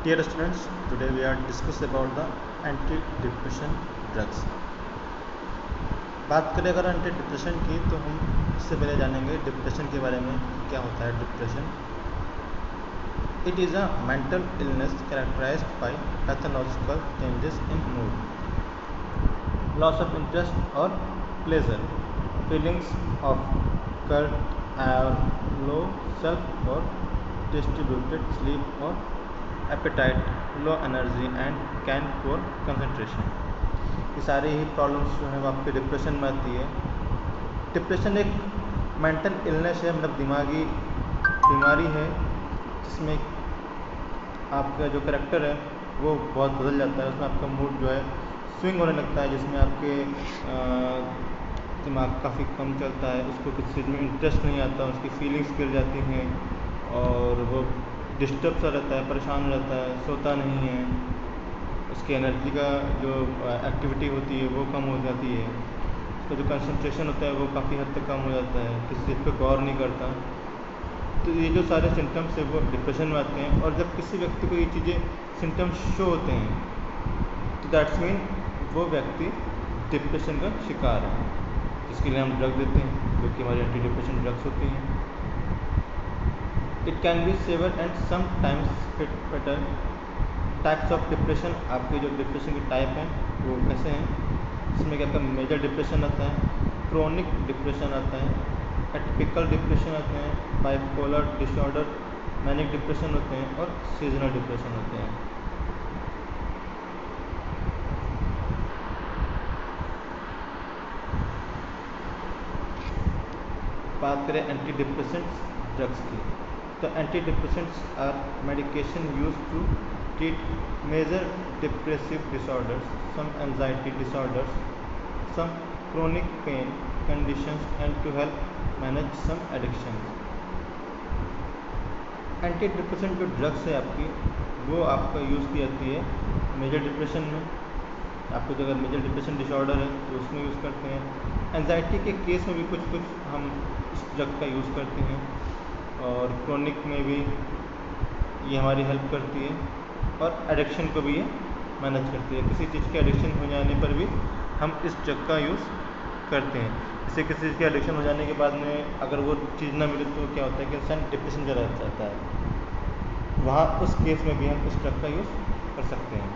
Dear students, today we are discuss about the anti-depression drugs. बात करें अगर anti depression की तो हम इससे पहले जानेंगे डिप्रेशन के बारे में कि क्या होता है depression. It is a mental illness characterised by pathological changes in mood, loss of interest और प्लेजर, फीलिंग्स ऑफ कर्ट और लो सेल्फ और डिस्ट्रीब्यूटेड स्लीप और appetite, low energy and can poor concentration. ये सारी ही प्रॉब्लम्स जो हैं वो आपके डिप्रेशन में आती है. डिप्रेशन एक मेंटल इलनेस है, मतलब दिमागी बीमारी है जिसमें आपका जो करैक्टर है वो बहुत बदल जाता है. उसमें आपका मूड जो है स्विंग होने लगता है, जिसमें आपके दिमाग काफ़ी कम चलता है, उसको किसी चीज़ में इंटरेस्ट नहीं आता, उसकी फीलिंग्स गिर जाती हैं और वो डिस्टर्ब सा रहता है, परेशान रहता है, सोता नहीं है, उसकी एनर्जी का जो एक्टिविटी होती है वो कम हो जाती है, उसका जो कंसंट्रेशन होता है वो काफ़ी हद तक कम हो जाता है, किसी चीज़ पे गौर नहीं करता. तो ये जो सारे सिम्टम्स है वो डिप्रेशन में आते हैं. और जब किसी व्यक्ति को ये चीज़ें सिम्टम्स शो होते हैं तो दैट्स मीन वो व्यक्ति डिप्रेशन का शिकार है, जिसके लिए हम ड्रग देते हैं जो कि हमारी एंटी डिप्रेशन ड्रग्स होती हैं. It can be severe and sometimes fatal. Types of depression, आपके जो डिप्रेशन की टाइप हैं वो कैसे हैं, इसमें क्या आपका मेजर डिप्रेशन आता है, क्रोनिक डिप्रेशन आता है, एटिपिकल डिप्रेशन आते हैं, बाइपोलर डिसऑर्डर, मैनिक डिप्रेशन होते हैं और सीजनल डिप्रेशन होते हैं. बात करें एंटी डिप्रेसेंट्स ड्रग्स की, तो antidepressants are medication use to treat major depressive disorders, some anxiety disorders, some chronic pain conditions and to help manage some addictions. Anti depressant जो ड्रग्स है आपकी वो आपका यूज़ की जाती है मेजर डिप्रेशन में. आपको जो अगर मेजर डिप्रेशन डिसऑर्डर है तो उसमें यूज़ करते हैं. एंजाइटी के केस में भी कुछ हम इस ड्रग का यूज़ करते हैं और क्रोनिक में भी ये हमारी हेल्प करती है और एडिक्शन को भी ये मैनेज करती है. किसी चीज़ के एडिक्शन हो जाने पर भी हम इस ड्रग का यूज़ करते हैं. इससे किसी चीज़ के एडिक्शन हो जाने के बाद में अगर वो चीज़ ना मिले तो क्या होता है कि इंसान डिप्रेशन में रह जाता है, वहाँ उस केस में भी हम इस ड्रग का यूज़ कर सकते हैं.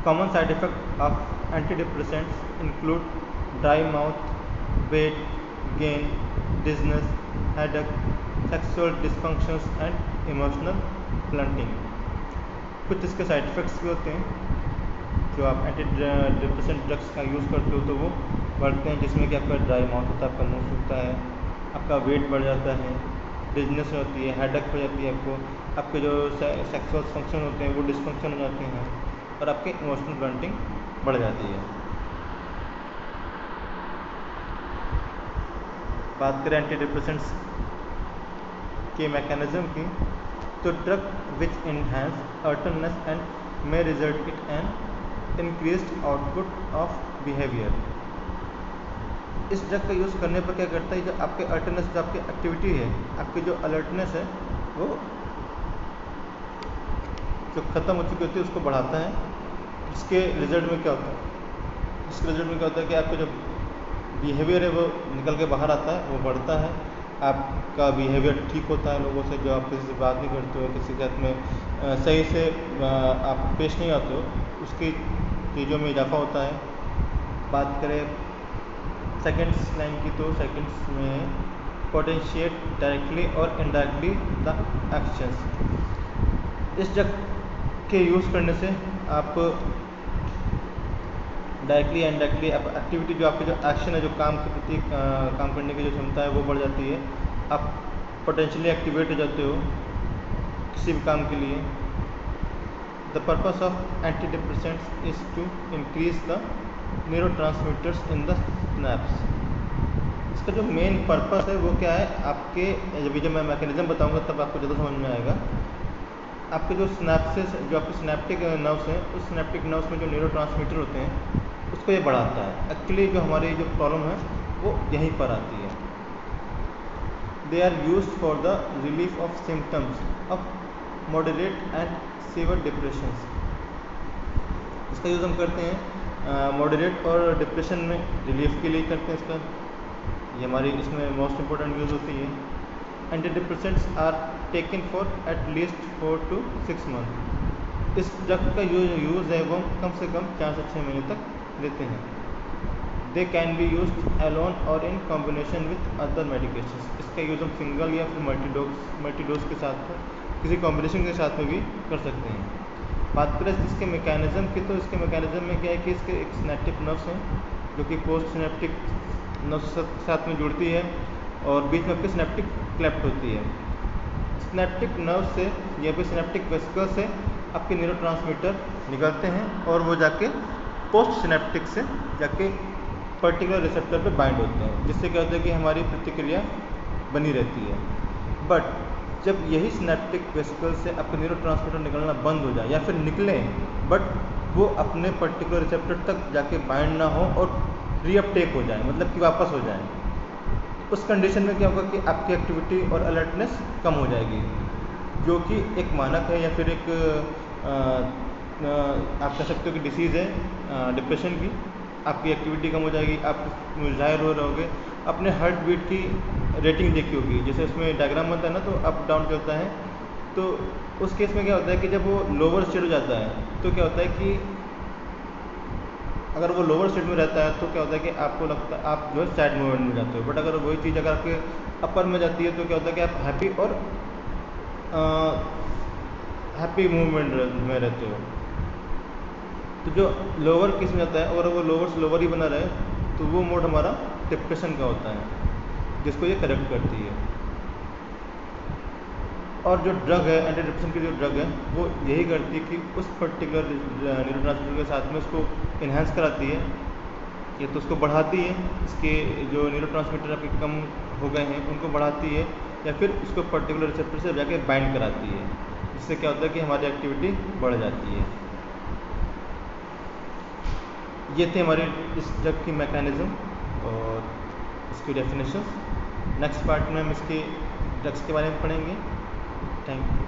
Common side effect of anti depressants include dry mouth, weight gain, dizziness, headache, sexual dysfunctions and emotional blunting. कुछ इसके साइड इफ़ेक्ट्स भी होते हैं जो आप एंटी डिप्रेसेंट ड्रग्स का यूज़ करते हो तो वो बढ़ते हैं, जिसमें कि आपका ड्राई माउथ होता है, आपका मुंह सूखता है, आपका वेट बढ़ जाता है, डिजनेस होती है, हेडेक हो जाती है, आपके जो सेक्सुअल फंक्शन होते हैं वो डिसफंक्शन हो जाते हैं और आपकी इमोशनल ब्लंटिंग बढ़ जाती है. बात करें एंटी डिप्रेसेंट्स के मैकेनिज्म की, तो drug which enhance alertness and may result it an increased output of behaviour. इस ड्रग का यूज़ करने पर क्या करता है, जो आपके अल्टरनेस जो आपकी एक्टिविटी है, आपकी जो अलर्टनेस है वो जो ख़त्म हो चुकी होती है उसको बढ़ाता है. इसके रिजल्ट में क्या होता है, इसके रिजल्ट में क्या होता है कि आपका जो बिहेवियर है वो निकल के बाहर आता है, वो बढ़ता है, आपका बिहेवियर ठीक होता है लोगों से. जो आप किसी से बात नहीं करते हो, किसी के साथ में सही से आप पेश नहीं आते हो, उसकी चीज़ों में इजाफा होता है. बात करें सेकेंड्स लाइन की, तो सेकेंड्स में पोटेंशिएट डायरेक्टली और इनडायरेक्टली द एक्शंस. इस ड्रग के यूज़ करने से आप डायरेक्टली एंड डायरेक्टली आप एक्टिविटी जो आपके जो एक्शन है, जो काम के प्रति काम करने की जो क्षमता है वो बढ़ जाती है. आप पोटेंशियली एक्टिवेट हो जाते हो किसी भी काम के लिए. The purpose of anti depressants is to increase the neurotransmitters in the synapses. इसका जो मेन पर्पस है वो क्या है, आपके जब मैं मैकेनिज्म बताऊंगा तब आपको ज़्यादा समझ में आएगा. आपके जो स्नैप्सेस, जो आपके सिनेप्टिक नर्व्स हैं, उस सिनेप्टिक नर्व्स में जो न्यूरोट्रांसमीटर होते हैं उसको ये बढ़ाता है. एक्चुअली जो हमारी जो प्रॉब्लम है वो यहीं पर आती है. They are used for the relief of symptoms of moderate and severe depressions. इसका यूज़ हम करते हैं मॉडरेट और डिप्रेशन में रिलीफ के लिए करते हैं इसका, ये हमारी इसमें मोस्ट इम्पोर्टेंट यूज़ होती है। Antidepressants are taken for at least 4 to 6 month. इस ड्रग का यूज़ है वो कम से कम 4 से 6 महीने तक लेते हैं। They can be use alone और in combination with other medication. इसका यूज़ हम सिंगल या फिर मल्टीडोज के साथ किसी कॉम्बिनेशन के साथ में भी कर सकते हैं। बात करें इसके मैकेनिज़्म की, तो इसके मैकेनिज़्म में क्या है कि इसके एक सिनेप्टिक नर्व्स हैं जो कि पोस्ट सिनेप्टिक नर्व्स के साथ में जुड़ती है और बीच में आपकी सिनेप्टिक क्लेफ्ट होती है। सिनेप्टिक नर्व से या फिर सिनेप्टिक वेसिकल से आपके न्यूरोट्रांसमीटर निकलते हैं और वो जाके पोस्ट सिनेप्टिक से जाके पर्टिकुलर रिसेप्टर पे बाइंड होते हैं, जिससे क्या होता है कि हमारी प्रतिक्रिया बनी रहती है। बट जब यही सिनेप्टिक वेसिकल से आपके न्यूरोट्रांसमीटर निकलना बंद हो जाए या फिर निकले बट वो अपने पर्टिकुलर रिसेप्टर तक जाके बाइंड ना हो और रीअपटेक हो जाए, मतलब कि वापस हो जाए, उस कंडीशन में क्या होगा कि आपकी एक्टिविटी और अलर्टनेस कम हो जाएगी, जो कि एक मानक है या फिर एक आप कह सकते हो कि डिसीज़ है डिप्रेशन की। आपकी एक्टिविटी कम हो जाएगी, आप मुरझाए रो रहोगे, अपने हार्ट बीट की रेटिंग देखी होगी, जैसे उसमें डायग्राम होता है ना, तो अप डाउन चलता है। तो उस केस में क्या होता है कि जब वो लोअर स्टेट हो जाता है तो क्या होता है कि अगर वो लोअर स्टेट में रहता है तो क्या होता है कि आपको लगता है आप जो है सैड मूवमेंट में जाते हो। बट अगर वही चीज़ अगर आपके अपर में जाती है तो क्या होता है कि आप हैप्पी और हैप्पी मूवमेंट में रहते हो। तो जो लोअर केस में जाता है, अगर वो लोअर से लोअर ही बना रहे तो वो मोड हमारा डिप्रेशन का होता है, जिसको ये करेक्ट करती है। और जो ड्रग है, एंटी डिप्रेशन की जो ड्रग है, वो यही करती है कि उस पर्टिकुलर न्यूरोट्रांसमीटर के साथ में उसको इन्हेंस कराती है, या तो उसको बढ़ाती है, इसके जो न्यूरोट्रांसमीटर आपके कम हो गए हैं उनको बढ़ाती है, या फिर उसको पर्टिकुलर रिसेप्टर से जाके बाइंड कराती है, जिससे क्या होता है कि हमारी एक्टिविटी बढ़ जाती है। ये थे हमारे इस ड्रग की मैकेनिज़्म और इसकी डेफिनेशन। नेक्स्ट पार्ट में हम इसके ड्रग्स के बारे में पढ़ेंगे। Thank you.